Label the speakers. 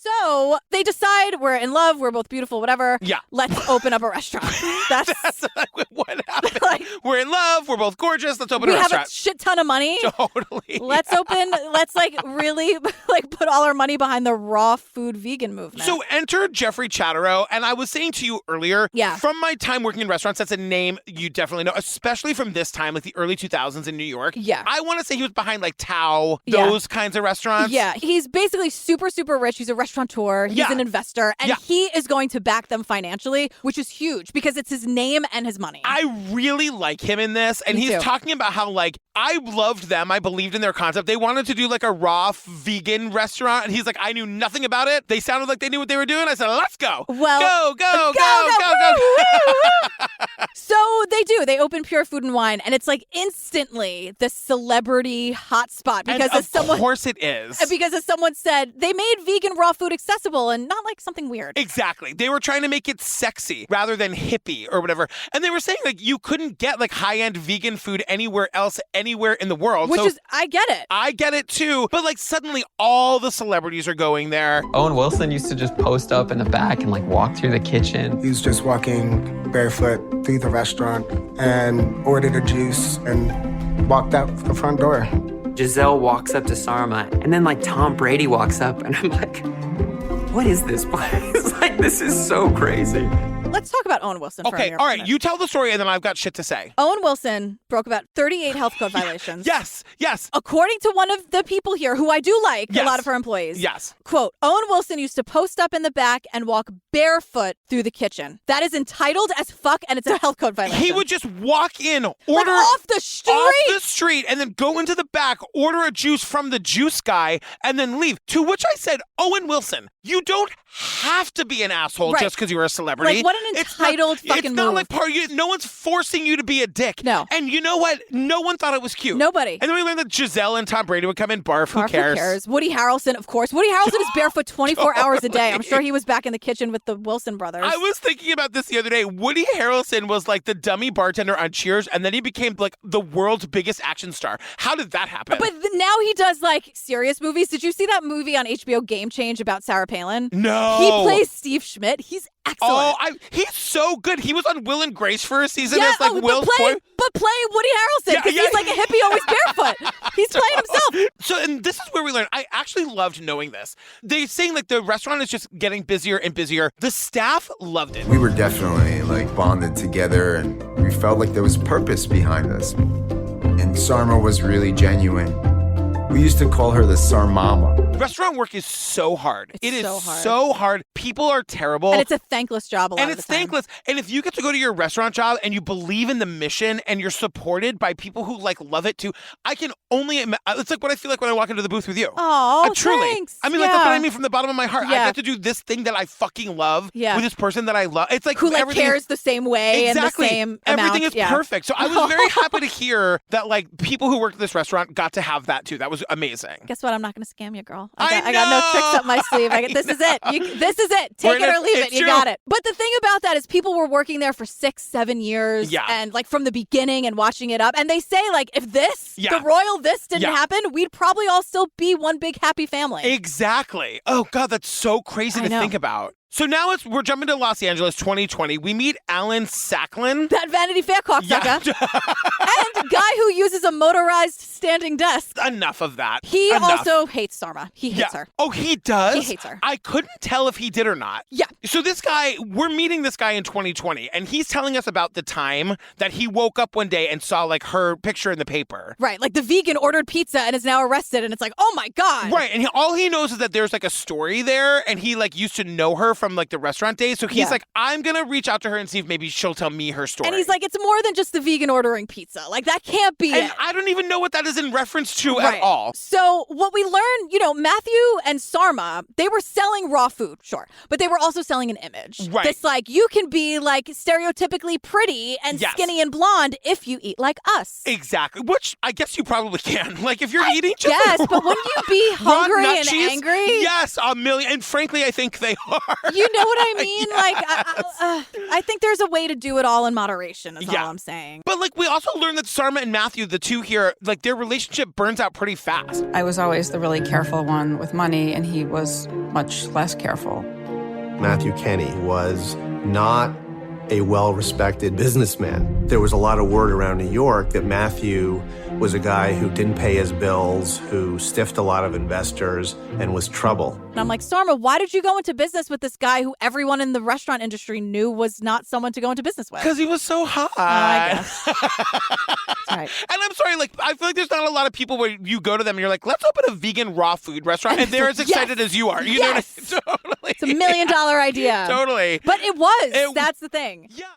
Speaker 1: So they decide we're in love, we're both beautiful, whatever.
Speaker 2: Yeah.
Speaker 1: Let's open up a restaurant. That's
Speaker 2: what happened. We're in love, we're both gorgeous, let's open a
Speaker 1: we have
Speaker 2: restaurant.
Speaker 1: a shit ton of money.
Speaker 2: Totally.
Speaker 1: Let's really put all our money behind the raw food vegan movement.
Speaker 2: So enter Jeffrey Chatterow, and I was saying to you earlier, from my time working in restaurants, that's a name you definitely know, especially from this time, like the early 2000s in New York.
Speaker 1: Yeah.
Speaker 2: I want to say he was behind like Tao, those kinds of restaurants.
Speaker 1: Yeah, he's basically super, super rich. He's a restaurateur. He's an investor, and he is going to back them financially, which is huge because it's his name and his money.
Speaker 2: I really like him in this, and he's talking about how, like, I loved them. I believed in their concept. They wanted to do like a raw vegan restaurant, and he's like, I knew nothing about it. They sounded like they knew what they were doing. I said, let's go.
Speaker 1: Well,
Speaker 2: go.
Speaker 1: So they do. They open Pure Food and Wine, and it's like instantly the celebrity hotspot because
Speaker 2: of course it is.
Speaker 1: Because as someone said, they made vegan raw food accessible and not like something weird.
Speaker 2: Exactly. They were trying to make it sexy rather than hippie or whatever. And they were saying like you couldn't get like high-end vegan food anywhere else, anywhere in the world.
Speaker 1: I get it.
Speaker 2: I get it too. But like suddenly all the celebrities are going there.
Speaker 3: Owen Wilson used to just post up in the back and like walk through the kitchen.
Speaker 4: He was just walking barefoot through the restaurant and ordered a juice and walked out the front door.
Speaker 3: Giselle walks up to Sarma, and then like Tom Brady walks up, and I'm like, what is this place? Like, this is so crazy.
Speaker 1: Let's talk about Owen Wilson for a minute.
Speaker 2: All right. You tell the story, and then I've got shit to say.
Speaker 1: Owen Wilson broke about 38 health code violations.
Speaker 2: Yes.
Speaker 1: According to one of the people here, who I do like, a lot of her employees.
Speaker 2: Yes.
Speaker 1: Quote, Owen Wilson used to post up in the back and walk barefoot through the kitchen. That is entitled as fuck, and it's a health code violation.
Speaker 2: He would just walk in, order
Speaker 1: like off the street,
Speaker 2: and then go into the back, order a juice from the juice guy, and then leave. To which I said, Owen Wilson, you don't have to be an asshole just because you're a celebrity.
Speaker 1: Like, what an entitled fucking
Speaker 2: It's not
Speaker 1: move.
Speaker 2: like no one's forcing you to be a dick.
Speaker 1: No.
Speaker 2: And you know what? No one thought it was cute.
Speaker 1: Nobody.
Speaker 2: And then we learned that Giselle and Tom Brady would come in, barf. Who cares?
Speaker 1: Woody Harrelson, of course. Woody Harrelson is barefoot 24 hours a day. I'm sure he was back in the kitchen with the Wilson brothers.
Speaker 2: I was thinking about this the other day. Woody Harrelson was like the dummy bartender on Cheers, and then he became like the world's biggest action star. How did that happen?
Speaker 1: But now he does like serious movies. Did you see that movie on HBO, Game Change, about Sarah Palin?
Speaker 2: No.
Speaker 1: He plays Steve Schmidt. He's excellent.
Speaker 2: Oh, he's so good. He was on Will and Grace for a season
Speaker 1: Yeah,
Speaker 2: as like Will's boy.
Speaker 1: but play Woody Harrelson because he's like a hippie always barefoot. He's playing himself.
Speaker 2: So, and this is where we learn. I actually loved knowing this. They're saying like the restaurant is just getting busier and busier. The staff loved it.
Speaker 5: We were definitely like bonded together, and we felt like there was purpose behind us. And Sarma was really genuine. We used to call her the Sarmama.
Speaker 2: Restaurant work is so hard.
Speaker 1: It's
Speaker 2: so hard. People are terrible.
Speaker 1: And it's a thankless job a lot
Speaker 2: And
Speaker 1: of the
Speaker 2: it's
Speaker 1: time.
Speaker 2: thankless. And if you get to go to your restaurant job and you believe in the mission and you're supported by people who like love it too, I can only it's like what I feel like when I walk into the booth with you.
Speaker 1: Oh,
Speaker 2: truly.
Speaker 1: thanks.
Speaker 2: I mean, like that's what I mean from the bottom of my heart. I
Speaker 1: Yeah.
Speaker 2: got to do this thing that I fucking love
Speaker 1: Yeah.
Speaker 2: with this person that I love. It's like
Speaker 1: Who like
Speaker 2: everything
Speaker 1: cares the same way
Speaker 2: exactly.
Speaker 1: and the same
Speaker 2: Everything
Speaker 1: amount.
Speaker 2: is perfect. So I was very happy to hear that like people who worked at this restaurant got to have that too. That was amazing.
Speaker 1: Guess what? I'm not going to scam you, girl.
Speaker 2: I
Speaker 1: got no tricks up my sleeve. This is it. This is it. Take it or leave it. You got it. But the thing about that is people were working there for 6-7 years.
Speaker 2: Yeah.
Speaker 1: And like from the beginning and watching it up. And they say like if the royal this didn't happen, we'd probably all still be one big happy family.
Speaker 2: Exactly. Oh God, that's so crazy to think about. So now we're jumping to Los Angeles 2020. We meet Alan Sacklin.
Speaker 1: That Vanity Fair cocksucker. And guy who uses a motorized standing desk.
Speaker 2: Enough of that.
Speaker 1: He also hates Sarma. He hates her.
Speaker 2: Oh, he does?
Speaker 1: He hates her.
Speaker 2: I couldn't tell if he did or not.
Speaker 1: Yeah.
Speaker 2: So this guy, we're meeting this guy in 2020, and he's telling us about the time that he woke up one day and saw like her picture in the paper.
Speaker 1: Right. Like the vegan ordered pizza and is now arrested, and it's like, oh my God.
Speaker 2: Right. And all he knows is that there's like a story there, and he like used to know her from like the restaurant days. So he's like, I'm going to reach out to her and see if maybe she'll tell me her story.
Speaker 1: And he's like, it's more than just the vegan ordering pizza. Like that can't be
Speaker 2: and
Speaker 1: it.
Speaker 2: I don't even know what that is in reference to at all.
Speaker 1: So what we learned, Matthew and Sarma, they were selling raw food, sure. But they were also selling an image.
Speaker 2: Right.
Speaker 1: This like, you can be like stereotypically pretty and skinny and blonde if you eat like us.
Speaker 2: Exactly. Which I guess you probably can. Like if you're eating just
Speaker 1: Yes, but wouldn't you be hungry and
Speaker 2: cheese,
Speaker 1: angry?
Speaker 2: Yes, a million. And frankly, I think they are.
Speaker 1: You know what I mean? I think there's a way to do it all in moderation is all I'm saying.
Speaker 2: But we also learned that Sarma and Matthew, the two here, their relationship burns out pretty fast.
Speaker 6: I was always the really careful one with money, and he was much less careful.
Speaker 7: Matthew Kenny was not a well-respected businessman. There was a lot of word around New York that Matthew was a guy who didn't pay his bills, who stiffed a lot of investors, and was trouble.
Speaker 1: And I'm like, Sarma, why did you go into business with this guy who everyone in the restaurant industry knew was not someone to go into business with?
Speaker 2: Because he was so hot.
Speaker 1: I guess. That's right.
Speaker 2: And I'm sorry, I feel like there's not a lot of people where you go to them and you're like, let's open a vegan raw food restaurant, and they're as excited as you are. You know what I mean? Totally.
Speaker 1: It's $1 million idea.
Speaker 2: Totally.
Speaker 1: But it was. That's the thing.
Speaker 2: Yeah.